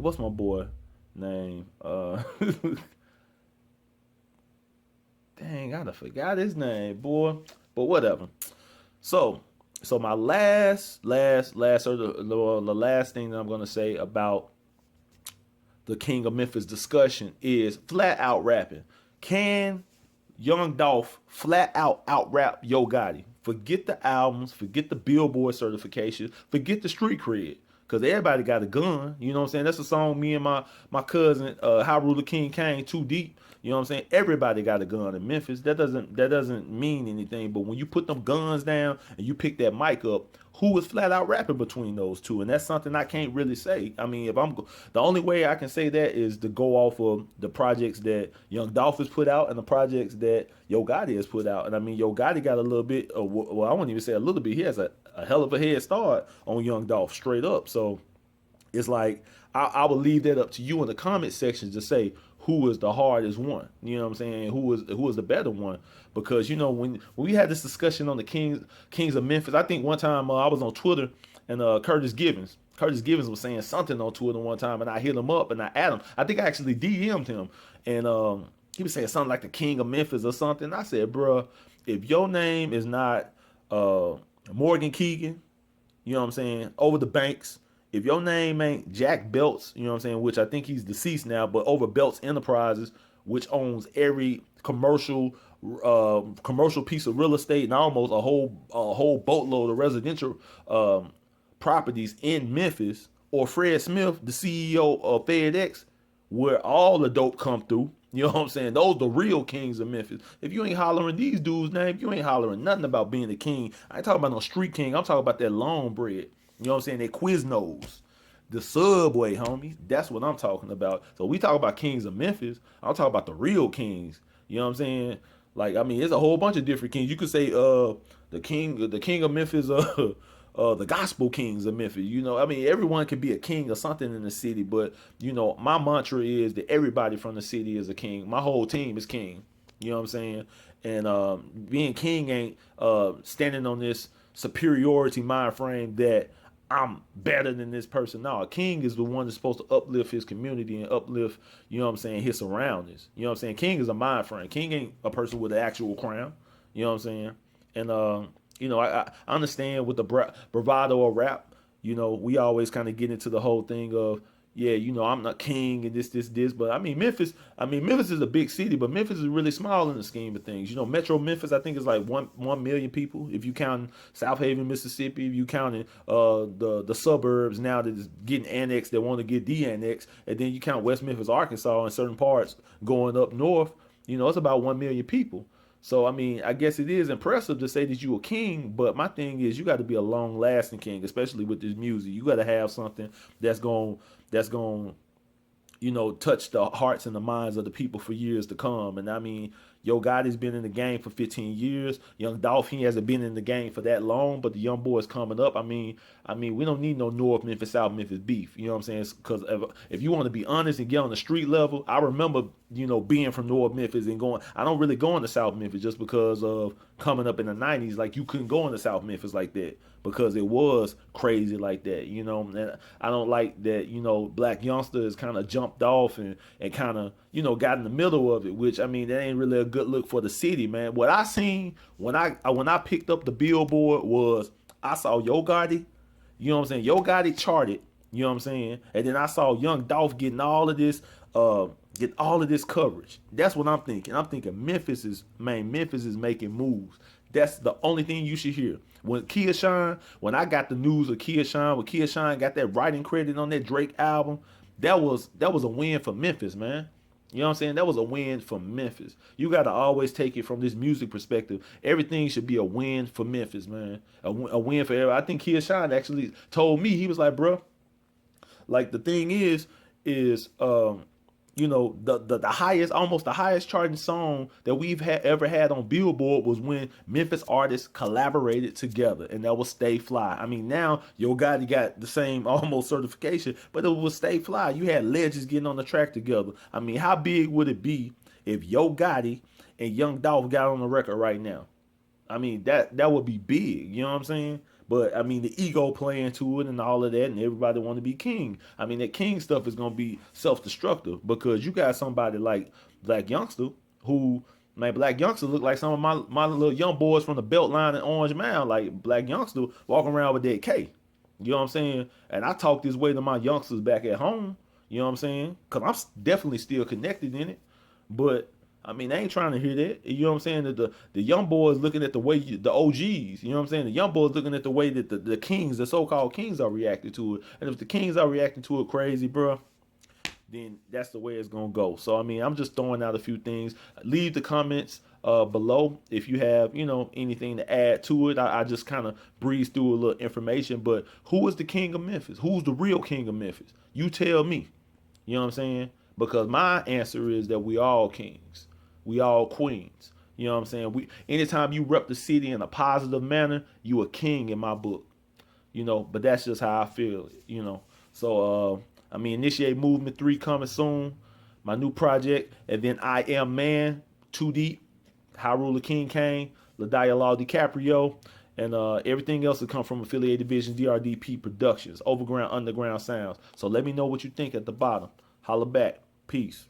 what's my boy name? Dang, I done forgot his name, boy. But whatever. So, so my or the last thing that I'm gonna say about the King of Memphis discussion is flat out rapping. Can Young Dolph flat out rap Yo Gotti? Forget the albums, forget the Billboard certification, forget the street cred. Cause everybody got a gun, you know what I'm saying? That's a song me and my cousin High Ruler King Kane Too Deep. You know what I'm saying? Everybody got a gun in Memphis. That doesn't mean anything. But when you put them guns down and you pick that mic up, who is flat out rapping between those two? And that's something I can't really say. I mean, if I'm the only way I can say that is to go off of the projects that Young Dolph has put out and the projects that Yo Gotti has put out. And I mean, Yo Gotti got a little bit. Well, I wouldn't even say a little bit. He has a hell of a head start on Young Dolph, straight up. So it's like I would leave that up to you in the comment section to say who is the hardest one. You know what I'm saying? Who is the better one? Because you know when we had this discussion on the Kings of Memphis, I think one time I was on Twitter and Curtis Givens was saying something on Twitter one time, and I hit him up and I added him. I think I actually DM'd him, and he was saying something like the King of Memphis or something. I said, bruh, if your name is not Morgan Keegan, you know what I'm saying, over the banks. If your name ain't Jack Belts, you know what I'm saying, which I think he's deceased now, but over Belts Enterprises, which owns every commercial piece of real estate and almost a whole boatload of residential properties in Memphis, or Fred Smith, the CEO of FedEx, where all the dope come through. You know what I'm saying? Those the real kings of Memphis. If you ain't hollering these dudes' name, you ain't hollering nothing about being a king. I ain't talking about no street king. I'm talking about that long bread. You know what I'm saying? That Quiznos. The subway, homie. That's what I'm talking about. So we talk about kings of Memphis. I'm talking about the real kings. You know what I'm saying? Like, I mean, there's a whole bunch of different kings. You could say the king of Memphis, the gospel kings of Memphis. You know, I mean, everyone can be a king or something in the city, but you know, my mantra is that everybody from the city is a king. My whole team is king. You know what I'm saying? And being king ain't standing on this superiority mind frame that I'm better than this person. No, a king is the one that's supposed to uplift his community and uplift, you know what I'm saying, his surroundings. You know what I'm saying? King is a mind frame. King ain't a person with an actual crown. You know what I'm saying? And you know, I understand with the bravado of rap, you know, we always kind of get into the whole thing of, yeah, you know, I'm not king and this, but Memphis is a big city, but Memphis is really small in the scheme of things. You know, Metro Memphis, I think is like 1 million people. If you count South Haven, Mississippi, if you counting the suburbs now that is getting annexed, that want to get de-annexed, and then you count West Memphis, Arkansas, and certain parts going up north, you know, it's about 1 million people. So I mean, I guess it is impressive to say that you a king, but my thing is you got to be a long lasting king, especially with this music. You got to have something that's going you know, touch the hearts and the minds of the people for years to come. And I mean, Yo Gotti's been in the game for 15 years. Young Dolph, he hasn't been in the game for that long, but the young boys coming up. I mean, we don't need no North Memphis, South Memphis beef. You know what I'm saying? Because if you want to be honest and get on the street level, I remember, you know, being from North Memphis and going. I don't really go into South Memphis just because of coming up in the '90s. Like you couldn't go into South Memphis like that because it was crazy like that. You know, and I don't like that. You know, black youngsters kind of jumped off and kind of, you know, got in the middle of it. Which I mean, that ain't really a good look for the city, man. What I seen when I picked up the billboard was I saw Yo Gotti. You know what I'm saying? Yo Gotti charted. You know what I'm saying? And then I saw Young Dolph getting all of this, coverage. That's what I'm thinking. I'm thinking Memphis is making moves. That's the only thing you should hear. When I got the news of when Kia Shine got that writing credit on that Drake album, that was a win for Memphis, man. You know what I'm saying? That was a win for Memphis. You got to always take it from this music perspective. Everything should be a win for Memphis, man. A win for everybody. I think Kia Shine actually told me, he was like, bro, like the thing is you know, the highest, almost the highest charting song that we've ever had on Billboard was when Memphis artists collaborated together, and that was Stay Fly. I mean, now Yo Gotti got the same almost certification, but it was Stay Fly. You had legends getting on the track together. I mean, how big would it be if Yo Gotti and Young Dolph got on the record right now? I mean, that would be big. You know what I'm saying? But I mean, the ego play into it and all of that, and everybody want to be king. I mean, that king stuff is gonna be self-destructive because you got somebody like Black Youngster who, man, Black Youngster look like some of my little young boys from the Beltline and Orange Mound. Like Black Youngster walking around with that K. You know what I'm saying? And I talk this way to my youngsters back at home. You know what I'm saying? Cause I'm definitely still connected in it. But I mean, they ain't trying to hear that. You know what I'm saying? That the young boys looking at the way the OGs. You know what I'm saying? The young boys looking at the way that the kings, the so-called kings, are reacting to it. And if the kings are reacting to it crazy, bro, then that's the way it's gonna go. So I mean, I'm just throwing out a few things. Leave the comments below if you have anything to add to it. I just kind of breeze through a little information. But who is the king of Memphis? Who's the real king of Memphis? You tell me. You know what I'm saying? Because my answer is that we all kings. We all queens. You know what I'm saying? Anytime you rep the city in a positive manner, you a king in my book. But that's just how I feel. So I mean, Initiate Movement 3 coming soon. My new project. And then I Am Man, Too Deep, Hyrule King Kane, LDaialogue DiCaprio, and everything else will come from affiliated division DRDP Productions, Overground Underground Sounds. So let me know what you think at the bottom. Holla back. Peace.